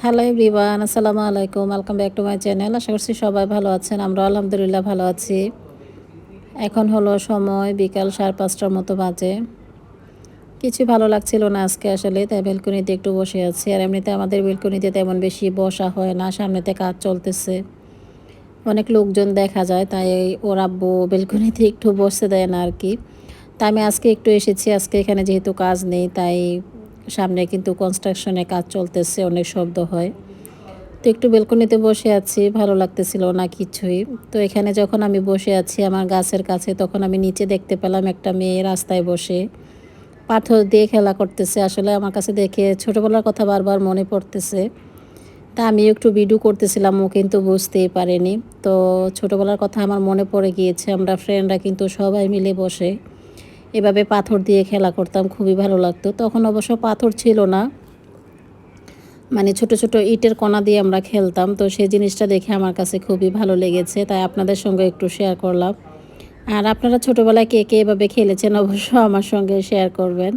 Hello everyone, আসসালামু আলাইকুম। Welcome back to my channel. আশা করছি সবাই ভালো আছেন। আমরা আলহামদুলিল্লাহ ভালো আছি। এখন হলো সময় বিকাল 5:30টার মতো বাজে। কিছু ভালো লাগছিল না আজকে আসলে, তাই বেলকনিতে একটু বসে আছি। আর এমনিতে আমাদের বেলকনিতে তেমন বেশি বসা হয় না, সামনেতে কাজ চলতেছে, অনেক লোকজন দেখা যায়, তাই ওর আব্বু বেলকনিতে একটু বসতে দেয় না আর কি। তাই আমি আজকে একটু এসেছি। আজকে এখানে যেহেতু কাজ নেই, তাই সামনে কিন্তু কনস্ট্রাকশনে কাজ চলতেছে, অনেক শব্দ হয়। তো একটু বেলকনিতে বসে আছি, ভালো লাগতেছিল না কিছুই। তো এখানে যখন আমি বসে আছি আমার গাছের কাছে, তখন আমি নিচে দেখতে পেলাম একটা মেয়ে রাস্তায় বসে পাথর দিয়ে খেলা করতেছে। আসলে আমার কাছে দেখে ছোটোবেলার কথা বারবার মনে পড়তেছে। তা আমি একটু ভিডিও করতেছিলাম, ও কিন্তু বুঝতেই পারেনি। তো ছোটোবেলার কথা আমার মনে পড়ে গিয়েছে। আমরা ফ্রেন্ডরা কিন্তু সবাই মিলে বসে এভাবে পাথর দিয়ে খেলা করতাম, খুবই ভালো লাগতো। তখন অবশ্য পাথর ছিল না, মানে ছোট ছোট ইটের কণা দিয়ে আমরা খেলতাম। তো সেই জিনিসটা দেখে আমার কাছে খুবই ভালো লেগেছে, তাই আপনাদের সঙ্গে একটু শেয়ার করলাম। আর আপনারা ছোটোবেলায় কে কে এভাবে খেলেছেন অবশ্য আমার সঙ্গে শেয়ার করবেন,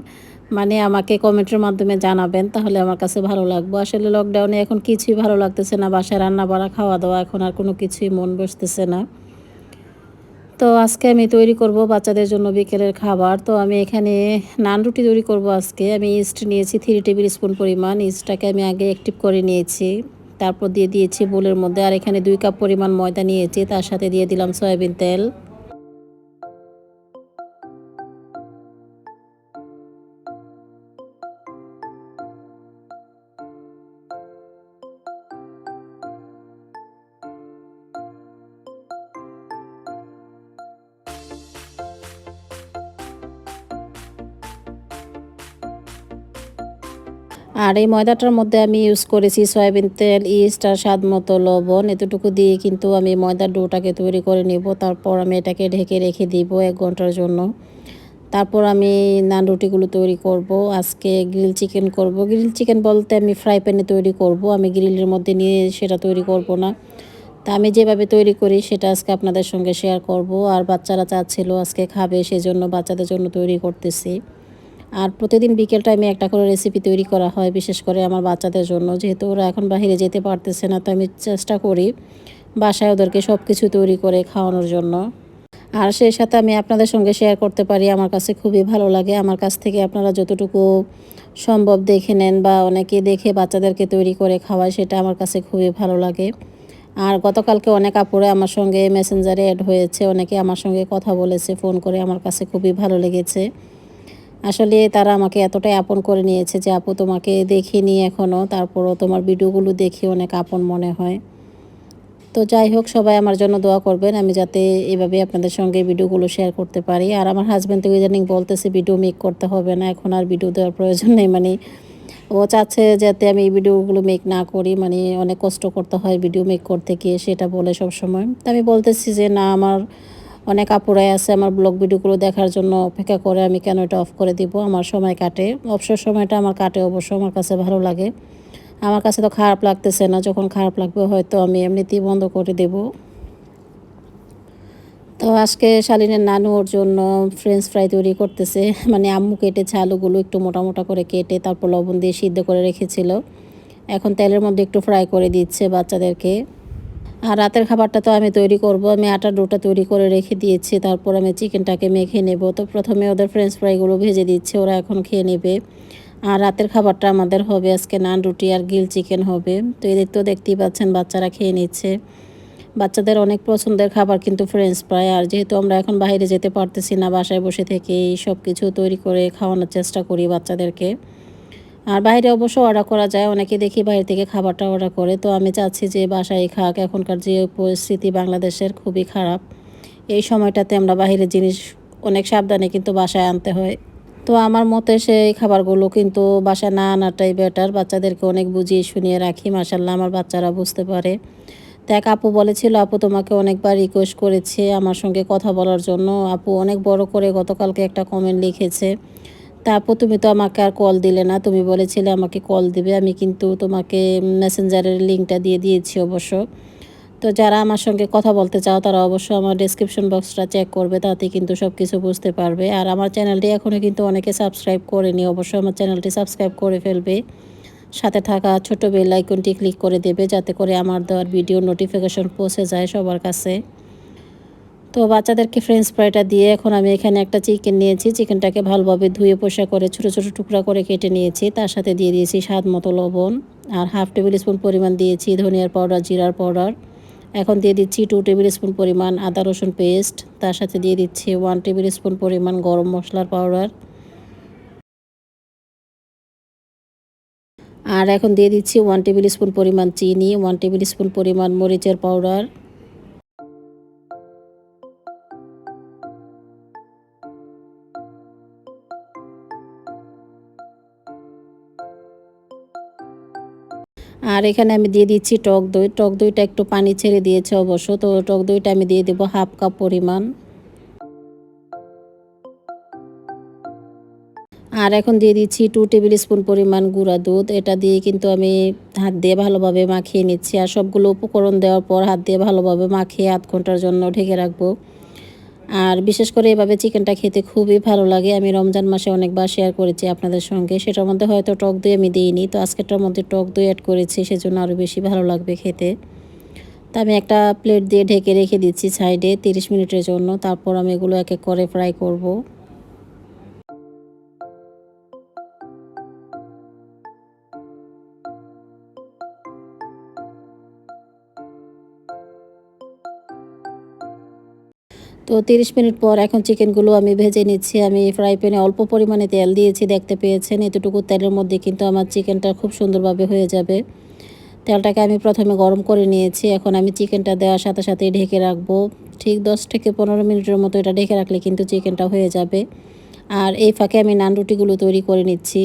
মানে আমাকে কমেন্টের মাধ্যমে জানাবেন, তাহলে আমার কাছে ভালো লাগবে। আসলে লকডাউনে এখন কিছুই ভালো লাগতেছে না, বাসায় রান্না বাড়া খাওয়া দাওয়া, এখন আর কোনো কিছুই মন বসতেছে না। তো আজকে আমি তৈরি করব বাচ্চাদের জন্য বিকেলের খাবার। তো আমি এখানে নান রুটি তৈরি করব আজকে। আমি ইস্ট নিয়েছি 3 টেবিল স্পুন পরিমাণ। ইস্টটাকে আমি আগে অ্যাক্টিভ করে নিয়েছি। তারপর দিয়ে দিয়েছি বোলের মধ্যে। আর এখানে 2 কাপ পরিমাণ ময়দা নিয়েছি। তার সাথে দিয়ে দিলাম সয়াবিন তেল। আর এই ময়দাটার মধ্যে আমি ইউজ করেছি সয়াবিন তেল, ইস্ট আর স্বাদ মতো লবণ। এতটুকু দিয়ে কিন্তু আমি ময়দার ডোটাকে তৈরি করে নেব। তারপর আমি এটাকে ঢেকে রেখে দিব 1 ঘন্টার জন্য। তারপর আমি নান রুটিগুলো তৈরি করব। আজকে গ্রিল চিকেন করব। গ্রিল চিকেন বলতে আমি ফ্রাই প্যানে তৈরি করব। আমি গ্রিলের মধ্যে নিয়ে সেটা তৈরি করব না। তা আমি যেভাবে তৈরি করি সেটা আজকে আপনাদের সঙ্গে শেয়ার করব। আর বাচ্চারা চাচ্ছিল আজকে খাবে, সেজন্য বাচ্চাদের জন্য তৈরি করতেছি। আর প্রতিদিন বিকেল টাইমে একটা করে রেসিপি তৈরি করা হয়, বিশেষ করে আমার বাচ্চাদের জন্য। যেহেতু ওরা এখন বাইরে যেতে পারতেছে না, তো আমি চেষ্টা করি বাসায় ওদেরকে সব কিছু তৈরি করে খাওয়ানোর জন্য। আর সেই সাথে আমি আপনাদের সঙ্গে শেয়ার করতে পারি, আমার কাছে খুবই ভালো লাগে। আমার কাছ থেকে আপনারা যতটুকু সম্ভব দেখে নেন বা অনেকে দেখে বাচ্চাদেরকে তৈরি করে খাওয়ায়, সেটা আমার কাছে খুবই ভালো লাগে। আর গতকালকে অনেক আপুরা আমার সঙ্গে মেসেঞ্জারে অ্যাড হয়েছে, অনেকে আমার সঙ্গে কথা বলেছে ফোন করে, আমার কাছে খুবই ভালো লেগেছে। আসলে তারা আমাকে এতটাই আপন করে নিয়েছে যে, আপু তোমাকে দেখিনি এখনও, তারপরও তোমার ভিডিওগুলো দেখে অনেক আপন মনে হয়। তো যাই হোক, সবাই আমার জন্য দোয়া করবেন, আমি যাতে এভাবে আপনাদের সঙ্গে ভিডিওগুলো শেয়ার করতে পারি। আর আমার হাজব্যান্ড তো ইদানিং বলতেছে ভিডিও মেক করতে হবে না, এখন আর ভিডিও দেওয়ার প্রয়োজন নেই। মানে ও চাচ্ছে যাতে আমি এই ভিডিওগুলো মেক না করি, মানে অনেক কষ্ট করতে হয় ভিডিও মেক করতে গিয়ে, সেটা বলে সবসময়। তো আমি বলতেছি যে না, আমার অনেক আপুরাই আছে আমার ব্লগ ভিডিওগুলো দেখার জন্য অপেক্ষা করে, আমি কেন এটা অফ করে দিব। আমার সময় কাটে, অবসর সময়টা আমার কাটে, অবশ্য আমার কাছে ভালো লাগে। আমার কাছে তো খারাপ লাগতেছে না, যখন খারাপ লাগবে হয়তো আমি এমনিতেই বন্ধ করে দেব। তো আজকে শালীনের নানু ওর জন্য ফ্রেঞ্চ ফ্রাই তৈরি করতেছে। মানে আম্মু কেটেছে আলুগুলো একটু মোটা মোটা করে কেটে, তারপর লবণ দিয়ে সিদ্ধ করে রেখেছিল। এখন তেলের মধ্যে একটু ফ্রাই করে দিচ্ছে বাচ্চাদেরকে। আর রাতের খাবারটা তো আমি তৈরি করব। আমি আটার ডোটা তৈরি করে রেখে দিয়েছি, তারপর আমি চিকেনটাকে মেখে নেব। তো প্রথমে ওদের ফ্রেঞ্চ ফ্রাইগুলো ভেজে দিচ্ছে, ওরা এখন খেয়ে নেবে। আর রাতের খাবারটা আমাদের হবে আজকে নান রুটি আর গ্রিল চিকেন হবে। তো এদের তো দেখতেই পাচ্ছেন বাচ্চারা খেয়ে নিচ্ছে। বাচ্চাদের অনেক পছন্দের খাবার কিন্তু ফ্রেঞ্চ ফ্রাই। আর যেহেতু আমরা এখন বাইরে যেতে পারতেছি না, বাসায় বসে থেকেই সব কিছু তৈরি করে খাওয়ানোর চেষ্টা করি বাচ্চাদেরকে। আর বাইরে অবশ্য অর্ডার করা যায়, অনেকে দেখি বাইরে থেকে খাবারটা অর্ডার করে। তো আমি চাচ্ছি যে বাসায় খাক। এখনকার যে পরিস্থিতি বাংলাদেশের খুবই খারাপ, এই সময়টাতে আমরা বাইরের জিনিস অনেক সাবধানে কিন্তু বাসায় আনতে হয়। তো আমার মতে সেই খাবারগুলো কিন্তু বাসায় না আনাটাই বেটার। বাচ্চাদেরকে অনেক বুঝিয়ে শুনিয়ে রাখি, মাশাল্লাহ আমার বাচ্চারা বুঝতে পারে। তো এক আপু বলেছিল, আপু তোমাকে অনেকবার রিকোয়েস্ট করেছে আমার সঙ্গে কথা বলার জন্য। আপু অনেক বড় করে গতকালকে একটা কমেন্ট লিখেছে। তা আপু তুমি তো আমাকে আর কল দিলে না, তুমি বলেছিলে আমাকে কল দিবে। আমি কিন্তু তোমাকে মেসেঞ্জারের লিঙ্কটা দিয়ে দিয়েছি অবশ্য। তো যারা আমার সঙ্গে কথা বলতে চাও তারা অবশ্যই আমার ডেসক্রিপশন বক্সটা চেক করবে, তাতে কিন্তু সব কিছু বুঝতে পারবে। আর আমার চ্যানেলটি এখনও কিন্তু অনেকে সাবস্ক্রাইব করেনি, অবশ্যই আমার চ্যানেলটি সাবস্ক্রাইব করে ফেলবে। সাথে থাকা ছোট বেল আইকনটি ক্লিক করে দেবে, যাতে করে আমার দেওয়ার ভিডিও নোটিফিকেশন পৌঁছে যায় সবার কাছে। তো বাচ্চাদেরকে ফ্রেঞ্চ ফ্রাইটা দিয়ে এখন আমি এখানে একটা চিকেন নিয়েছি। চিকেনটাকে ভালোভাবে ধুয়ে পরিষ্কার করে ছোট ছোট টুকরা করে কেটে নিয়েছি। তার সাথে দিয়ে দিয়েছি স্বাদ মতো লবণ, আর হাফ টেবিল স্পুন পরিমাণ দিয়েছি ধনিয়ার পাউডার, জিরার পাউডার। এখন দিয়ে দিচ্ছি 2 টেবিল স্পুন পরিমাণ আদা রসুন পেস্ট। তার সাথে দিয়ে দিচ্ছি 1 টেবিল স্পুন পরিমাণ গরম মশলার পাউডার। আর এখন দিয়ে দিচ্ছি 1 টেবিল স্পুন পরিমাণ চিনি, 1 টেবিল স্পুন পরিমাণ মরিচের পাউডার। আর এখানে আমি দিয়ে দিচ্ছি টক দই। টক দইটা একটু পানি ছেড়ে দিয়েছে অবশ্য। তো টক দইটা আমি দিয়ে দেবো হাফ কাপ পরিমাণ। আর এখন দিয়ে দিচ্ছি 2 টেবিল স্পুন পরিমাণ গুঁড়া দুধ। এটা দিয়ে কিন্তু আমি হাত দিয়ে ভালোভাবে মাখিয়ে নিচ্ছি। আর সবগুলো উপকরণ দেওয়ার পর হাত দিয়ে ভালোভাবে মাখিয়ে আধ ঘন্টার জন্য ঢেকে রাখবো। আর বিশেষ করে এভাবে চিকেনটা খেতে খুবই ভালো লাগে। আমি রমজান মাসে অনেকবার শেয়ার করেছি আপনাদের সঙ্গে। সেটার মধ্যে হয়তো টক দই আমি দিইনি, তো আজকেরটার মধ্যে টক দই অ্যাড করেছি, সেজন্য আরও বেশি ভালো লাগবে খেতে। তো আমি একটা প্লেট দিয়ে ঢেকে রেখে দিচ্ছি সাইডে 30 মিনিটের জন্য। তারপর আমি এগুলো এক এক করে ফ্রাই করব। তো 30 মিনিট পর এখন চিকেনগুলো আমি ভেজে নিচ্ছি। আমি ফ্রাই প্যানে অল্প পরিমাণে তেল দিয়েছি, দেখতে পেয়েছেন। এতটুকু তেলের মধ্যে কিন্তু আমার চিকেনটা খুব সুন্দরভাবে হয়ে যাবে। তেলটাকে আমি প্রথমে গরম করে নিয়েছি। এখন আমি চিকেনটা দেওয়ার সাথে সাথেই ঢেকে রাখবো। ঠিক 10 থেকে 15 মিনিটের মতো এটা ঢেকে রাখলে কিন্তু চিকেনটা হয়ে যাবে। আর এই ফাঁকে আমি নান রুটিগুলো তৈরি করে নিচ্ছি।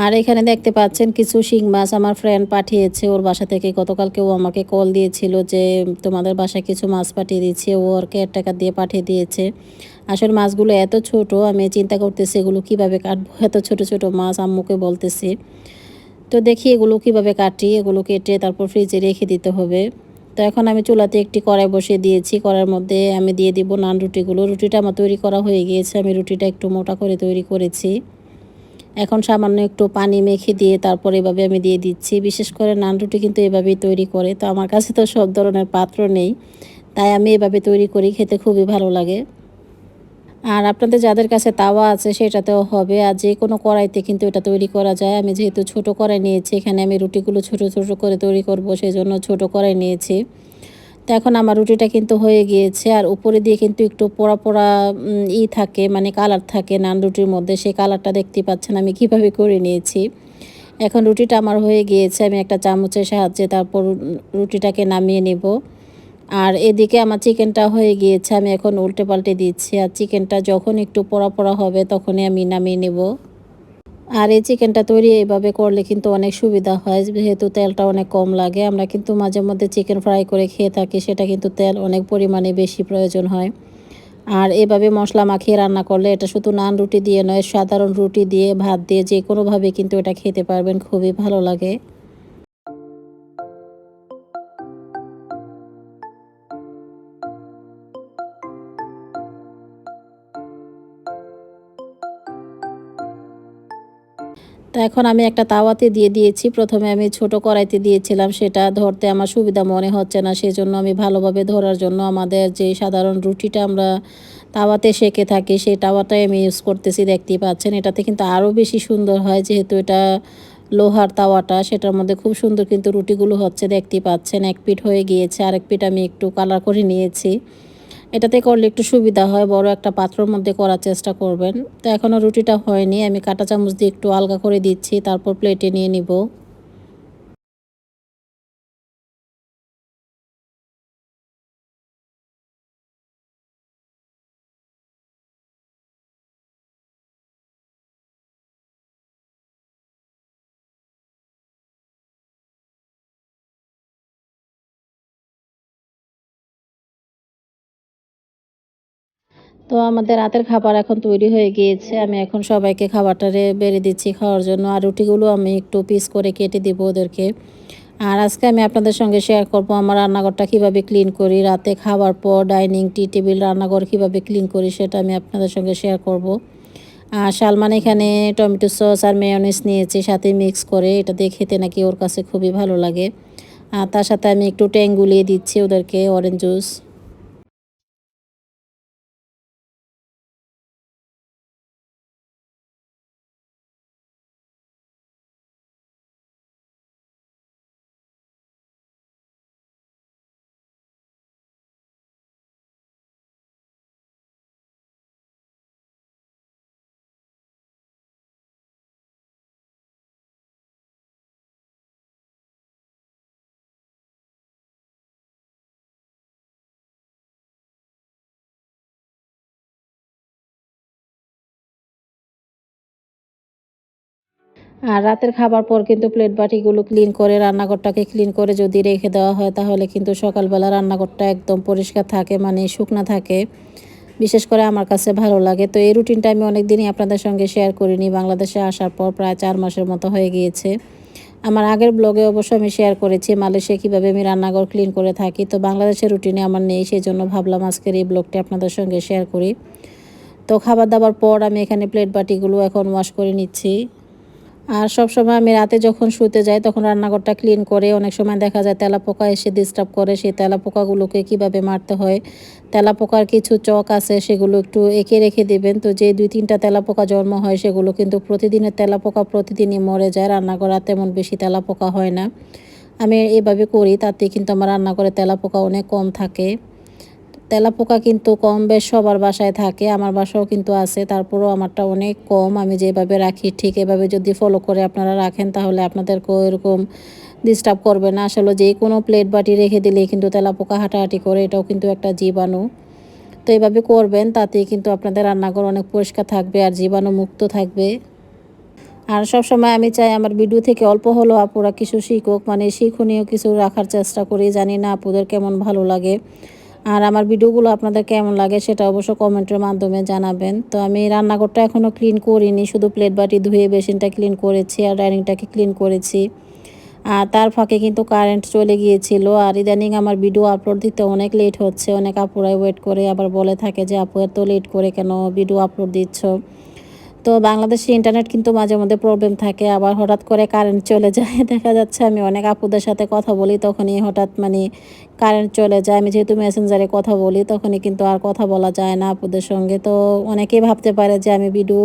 আর এখানে দেখতে পাচ্ছেন কিছু শিং মাছ আমার ফ্রেন্ড পাঠিয়েছে ওর বাসা থেকে। গতকালকে ও আমাকে কল দিয়েছিল যে তোমাদের বাসায় কিছু মাছ পাঠিয়ে দিয়েছে, ও ওর কেয়ারটেকার দিয়ে পাঠিয়ে দিয়েছে। আসলে মাছগুলো এত ছোট, আমি চিন্তা করতেছি এগুলো কীভাবে কাটবো। এত ছোট ছোট মাছ আম্মুকে বলতেছি। তো দেখি এগুলো কীভাবে কাটি। এগুলো কেটে তারপর ফ্রিজে রেখে দিতে হবে। তো এখন আমি চুলাতে একটি কড়াই বসিয়ে দিয়েছি। কড়াইয়ের মধ্যে আমি দিয়ে দিব নান রুটিগুলো। রুটিটা আমার তৈরি করা হয়ে গিয়েছে। আমি রুটিটা একটু মোটা করে তৈরি করেছি। এখন সামান্য একটু পানি মেখে দিয়ে তারপর এভাবে আমি দিয়ে দিচ্ছি। বিশেষ করে নান রুটি কিন্তু এভাবেই তৈরি করে। তো আমার কাছে তো সব ধরনের পাত্র নেই, তাই আমি এভাবে তৈরি করি, খেতে খুবই ভালো লাগে। আর আপনাদের যাদের কাছে তাওয়া আছে সেটাতেও হবে, আর যে কোনো কড়াইতে কিন্তু এটা তৈরি করা যায়। আমি যেহেতু ছোট কড়াই নিয়েছি, এখানে আমি রুটিগুলো ছোট ছোট করে তৈরি করব, সেই জন্য ছোট কড়াই নিয়েছি। তো এখন আমার রুটিটা কিন্তু হয়ে গিয়েছে। আর উপরে দিয়ে কিন্তু একটু পোড়া পোড়া থাকে, মানে কালার থাকে নান রুটির মধ্যে। সেই কালারটা দেখতেই পাচ্ছেন আমি কিভাবে করে নিয়েছি। এখন রুটিটা আমার হয়ে গিয়েছে। আমি একটা চামচের সাহায্যে তারপর রুটিটাকে নামিয়ে নেব। আর এদিকে আমার চিকেনটা হয়ে গিয়েছে। আমি এখন উল্টে পাল্টে দিচ্ছি। আর চিকেনটা যখন একটু পোড়া পোড়া হবে তখনই আমি নামিয়ে নেব। আর এই চিকেনটা তৈরি এভাবে করলে কিন্তু অনেক সুবিধা হয়, যেহেতু তেলটা অনেক কম লাগে। আমরা কিন্তু মাঝে মধ্যে চিকেন ফ্রাই করে খেয়ে থাকি, সেটা কিন্তু তেল অনেক পরিমাণে বেশি প্রয়োজন হয়। আর এভাবে মশলা মাখিয়ে রান্না করলে এটা শুধু নান রুটি দিয়ে নয়, সাধারণ রুটি দিয়ে, ভাত দিয়ে, যে কোনোভাবে কিন্তু এটা খেতে পারবেন, খুবই ভালো লাগে। তো এখন আমি একটা তাওয়াতে দিয়ে দিয়েছি। প্রথমে আমি ছোট কড়াইতে দিয়েছিলাম, সেটা ধরতে আমার সুবিধা মনে হচ্ছে না। সেজন্য আমি ভালোভাবে ধরার জন্য আমাদের যে সাধারণ রুটিটা আমরা তাওয়াতে সেঁকে থাকি, সেই তাওয়াটাই আমি ইউজ করতেছি, দেখতেই পাচ্ছেন। এটাতে কিন্তু আরও বেশি সুন্দর হয়, যেহেতু এটা লোহার তাওয়াটা। সেটার মধ্যে খুব সুন্দর কিন্তু রুটিগুলো হচ্ছে, দেখতেই পাচ্ছেন। এক পিঠ হয়ে গিয়েছে, আরেক পিঠ আমি একটু কালার করে নিয়েছি। এটাতে করলে একটু সুবিধা হয়, বড় একটা পাত্রের মধ্যে করার চেষ্টা করবেন। তো এখনও রুটিটা হয়নি, আমি কাঁটা চামচ দিয়ে একটু আলগা করে দিচ্ছি, তারপর প্লেটে নিয়ে নিব। তো আমাদের রাতের খাবার এখন তৈরি হয়ে গিয়েছে। আমি এখন সবাইকে খাবারটা বেড়ে দিচ্ছি খাওয়ার জন্য। আর রুটিগুলো আমি একটু পিস করে কেটে দিব ওদেরকে। আর আজকে আমি আপনাদের সঙ্গে শেয়ার করব আমার রান্নাঘরটা কীভাবে ক্লিন করি, রাতে খাবার পর ডাইনিং টি টেবিল রান্নাঘর কীভাবে ক্লিন করি সেটা আমি আপনাদের সঙ্গে শেয়ার করব। আর সালমান এখানে টমেটো সস আর মেয়োনিজ নিয়েছে সাথে মিক্স করে, এটা দিয়ে খেতে নাকি ওর কাছে খুবই ভালো লাগে। আর তার সাথে আমি একটু ট্যাং গুলিয়ে দিচ্ছি ওদেরকে অরেঞ্জ জুস। আর রাতের খাবার পর কিন্তু প্লেট বাটিগুলো ক্লিন করে রান্নাঘরটাকে ক্লিন করে যদি রেখে দেওয়া হয় তাহলে কিন্তু সকালবেলা রান্নাঘরটা একদম পরিষ্কার থাকে, মানে শুকনা থাকে। বিশেষ করে আমার কাছে ভালো লাগে। তো এই রুটিনটা আমি অনেক দিনই আপনাদের সঙ্গে শেয়ার করিনি। বাংলাদেশে আসার পর প্রায় 4 মাসের মতো হয়ে গিয়েছে। আমার আগের ব্লগে অবশ্য আমি শেয়ার করেছি মালয়েশিয়ায় কীভাবে আমি রান্নাঘর ক্লিন করে থাকি। তো বাংলাদেশের রুটিনে আমার নেই, সেজন্য ভাবলাম আজকের এই ব্লগটি আপনাদের সঙ্গে শেয়ার করি। তো খাবার দাবার পর আমি এখানে প্লেট বাটিগুলো এখন ওয়াশ করে নিচ্ছি। আর সবসময় আমি রাতে যখন শুতে যাই তখন রান্নাঘরটা ক্লিন করে, অনেক সময় দেখা যায় তেলাপোকা এসে ডিস্টার্ব করে, সেই তেলাপোকাগুলোকে কীভাবে মারতে হয়, তেলাপোকার কিছু চক আছে সেগুলো একটু এঁকে রেখে দেবেন। তো যে 2-3টা তেলাপোকা জন্ম হয় সেগুলো কিন্তু প্রতিদিনের তেলাপোকা প্রতিদিনই মরে যায়, রান্নাঘরে তেমন বেশি তেলাপোকা হয় না। আমি এভাবে করি, তাতে কিন্তু আমার রান্নাঘরে তেলাপোকা অনেক কম থাকে। তেলাপোকা কিন্তু কম বেশ সবার বাসায় থাকে, আমার বাসাও কিন্তু আছে, তারপরেও আমারটা অনেক কম। আমি যেভাবে রাখি ঠিক এভাবে যদি ফলো করে আপনারা রাখেন তাহলে আপনাদেরকেও এরকম ডিস্টার্ব করবে না। আসলে যে কোনো প্লেট বাটি রেখে দিলেই কিন্তু তেলাপোকা হাঁটাহাঁটি করে, এটাও কিন্তু একটা জীবাণু। তো এভাবে করবেন, তাতেই কিন্তু আপনাদের রান্নাঘর অনেক পরিষ্কার থাকবে আর জীবাণু মুক্ত থাকবে। আর সবসময় আমি চাই আমার ভিডিও থেকে অল্প হলেও আপুরা কিছু শিখুক, মানে শিক্ষণীয় কিছু রাখার চেষ্টা করি। জানি না আপুদের কেমন ভালো লাগে। আর আমার ভিডিওগুলো আপনাদের কেমন লাগে সেটা অবশ্য কমেন্টের মাধ্যমে জানাবেন। তো আমি রান্নাঘরটা এখনও ক্লিন করিনি, শুধু প্লেট বাটি ধুয়ে বেসিনটা ক্লিন করেছি আর ডাইনিংটাকে ক্লিন করেছি। আর তার ফাঁকে কিন্তু কারেন্ট চলে গিয়েছিল। আর ইদানিং আমার ভিডিও আপলোড দিতে অনেক লেট হচ্ছে, অনেক আপুরাই ওয়েট করে আবার বলে থাকে যে আপু এত লেট করে কেন ভিডিও আপলোড দিচ্ছ। তো বাংলাদেশে ইন্টারনেট কিন্তু মাঝে মধ্যে প্রবলেম থাকে, আবার হঠাৎ করে কারেন্ট চলে যায়। দেখা যাচ্ছে আমি অনেক আপুদের সাথে কথা বলি, তখনই হঠাৎ মানে কারেন্ট চলে যায়। আমি যেহেতু মেসেঞ্জারে কথা বলি তখনই কিন্তু আর কথা বলা যায় না আপুদের সঙ্গে। তো অনেকেই ভাবতে পারে যে আমি ভিডিও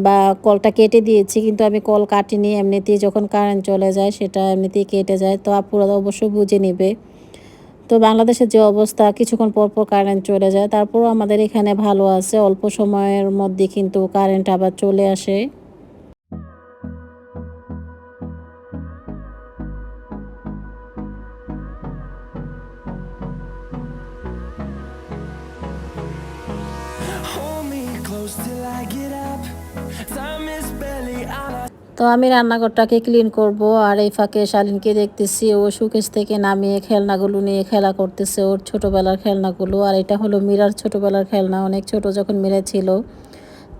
বা কলটা কেটে দিয়েছি, কিন্তু আমি কল কাটিনি, এমনিতেই যখন কারেন্ট চলে যায় সেটা এমনিতেই কেটে যায়। তো আপুরা অবশ্যই বুঝে নেবে। তো বাংলাদেশের যে অবস্থা, কিছুক্ষণ পর পর কারেন্ট চলে যায়, তারপরও আমাদের এখানে ভালো আছে, অল্প সময়ের মধ্যে কিন্তু কারেন্ট আবার চলে আসে। Hold me close till I get up. Time is barely on our তো আমি রান্নাঘরটাকে ক্লিন করব, আর এই ফাঁকে শালীনকে দেখতেছি ও শোকেস থেকে নামিয়ে খেলনাগুলো নিয়ে খেলা করতেছে, ওর ছোটোবেলার খেলনাগুলো। আর এটা হলো মীরার ছোটোবেলার খেলনা, অনেক ছোট যখন মীরা ছিল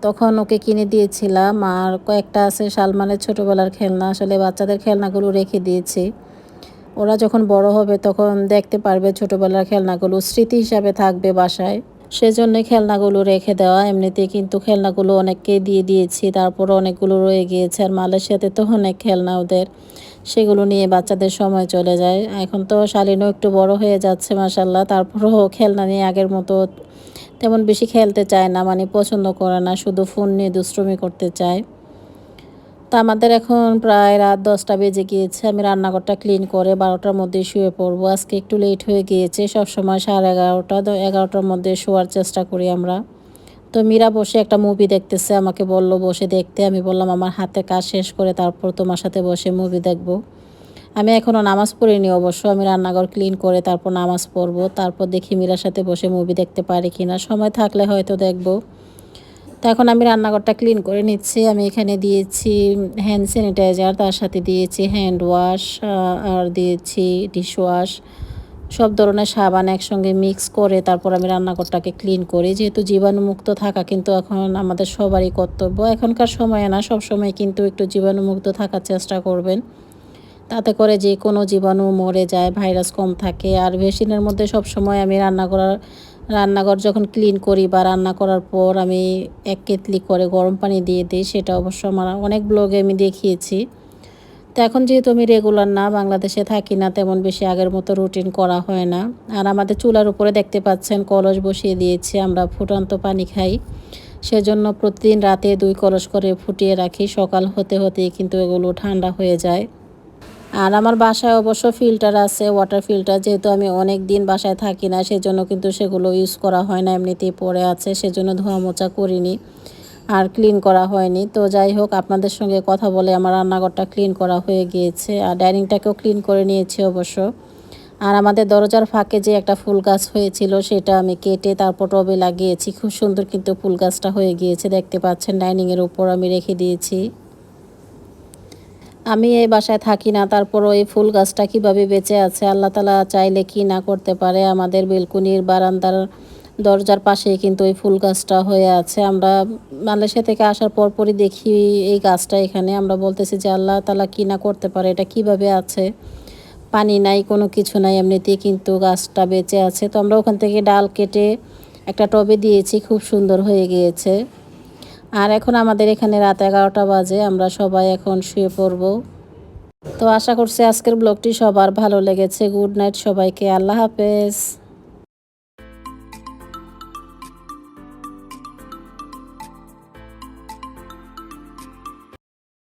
তখন ওকে কিনে দিয়েছিলাম। আর কয়েকটা আছে সালমানের ছোটোবেলার খেলনা, আসলে বাচ্চাদের খেলনাগুলো রেখে দিয়েছি। ওরা যখন বড় হবে তখন দেখতে পারবে ছোটোবেলার খেলনাগুলো, স্মৃতি হিসাবে থাকবে বাসায়। সেজন্যই খেলনাগুলো রেখে দেওয়া। এমনিতেই কিন্তু খেলনাগুলো অনেককে দিয়ে দিয়েছি, তারপর অনেকগুলো রয়ে গিয়েছে। আর মালয়েশিয়াতে তো অনেক খেলনা ওদের, সেগুলো নিয়ে বাচ্চাদের সময় চলে যায়। এখন তো শালীনও একটু বড় হয়ে যাচ্ছে মাশাল্লাহ, তারপরও খেলনা নিয়ে আগের মতো তেমন বেশি খেলতে চায় না, মানে পছন্দ করে না, শুধু ফোন নিয়ে দুষ্টুমি করতে চায়। তো আমাদের এখন প্রায় রাত 10টা বেজে গিয়েছে। আমি রান্নাঘরটা ক্লিন করে 12টার মধ্যে শুয়ে পড়বো। আজকে একটু লেট হয়ে গিয়েছে, সবসময় 11:30 11টার মধ্যে শোয়ার চেষ্টা করি আমরা। তো মীরা বসে একটা মুভি দেখতেছে, আমাকে বলল বসে দেখতে। আমি বললাম আমার হাতে কাজ শেষ করে তারপর তোমার সাথে বসে মুভি দেখব। আমি এখনও নামাজ পড়িনি অবশ্য, আমি রান্নাঘর ক্লিন করে তারপর নামাজ পড়বো, তারপর দেখি মীরার সাথে বসে মুভি দেখতে পারি কিনা, সময় থাকলে হয়তো দেখব। তো এখন আমি রান্নাঘরটা ক্লিন করে নিচ্ছি। আমি এখানে দিয়েছি হ্যান্ড স্যানিটাইজার, তার সাথে দিয়েছি হ্যান্ড ওয়াশ, আর দিয়েছি ডিশ ওয়াশ, সব ধরনের সাবান একসঙ্গে মিক্স করে তারপর আমি রান্নাঘরটাকে ক্লিন করি। যেহেতু জীবাণুমুক্ত থাকা কিন্তু এখন আমাদের সবারই কর্তব্য, এখনকার সময়ে না সব সময় কিন্তু একটু জীবাণুমুক্ত থাকার চেষ্টা করবেন, তাতে করে যে কোনো জীবাণু মরে যায়, ভাইরাস কম থাকে। আর বেসিনের মধ্যে সবসময় আমি রান্নাঘর যখন ক্লিন করি বা রান্না করার পর আমি 1 কেতলি করে গরম পানি দিয়ে দিই। সেটা অবশ্য আমার অনেক ব্লগে আমি দেখিয়েছি। তো এখন যেহেতু আমি রেগুলার না, বাংলাদেশে থাকি না, তেমন বেশি আগের মতো রুটিন করা হয় না। আর আমাদের চুলার উপরে দেখতে পাচ্ছেন কলস বসিয়ে দিয়েছি, আমরা ফুটন্ত পানি খাই। সেজন্য প্রতিদিন রাতে 2 কলস করে ফুটিয়ে রাখি, সকাল হতে হতেই কিন্তু এগুলো ঠান্ডা হয়ে যায়। আর আমার বাসায় অবশ্য ফিল্টার আছে, ওয়াটার ফিল্টার, যেহেতু আমি অনেক দিন বাসায় থাকি না সেজন্য কিন্তু সেগুলো ইউজ করা হয় না, এমনিতেই পড়ে আছে, সেজন্য ধোয়া মোছা করিনি আর ক্লিন করা হয়নি। তো যাই হোক, আপনাদের সঙ্গে কথা বলে আমার রান্নাঘরটা ক্লিন করা হয়ে গিয়েছে আর ডাইনিংটাকেও ক্লিন করে নিয়েছি অবশ্য। আর আমাদের দরজার ফাঁকে যে একটা ফুল গাছ হয়েছিল সেটা আমি কেটে তারপর টবে লাগিয়েছি। খুব সুন্দর কিন্তু ফুল গাছটা হয়ে গিয়েছে, দেখতে পাচ্ছেন ডাইনিংয়ের উপর আমি রেখে দিয়েছি। আমি এই বাসায় থাকি না, তারপরও এই ফুল গাছটা কীভাবে বেঁচে আছে আল্লাহ তাআলা চাইলে কি না করতে পারে। আমাদের বেলকুনির বারান্দার দরজার পাশেই কিন্তু এই ফুল গাছটা হয়ে আছে। আমরা মালয়েশিয়া থেকে আসার পরপরই দেখি এই গাছটা এখানে। আমরা বলতেছি যে আল্লাহ তাআলা কি না করতে পারে, এটা কিভাবে আছে। পানি নাই, কোনো কিছু নাই, এমনিতেই কিন্তু গাছটা বেঁচে আছে। তো আমরা ওখান থেকে ডাল কেটে একটা টবে দিয়েছি, খুব সুন্দর হয়ে গিয়েছে। আর এখন আমাদের এখানে রাত 11টা বাজে, আমরা সবাই এখন শুয়ে পড়ব। তো আশা করছি আজকের ব্লগটি সবার ভালো লেগেছে। গুড নাইট সবাইকে, আল্লাহ হাফেজ।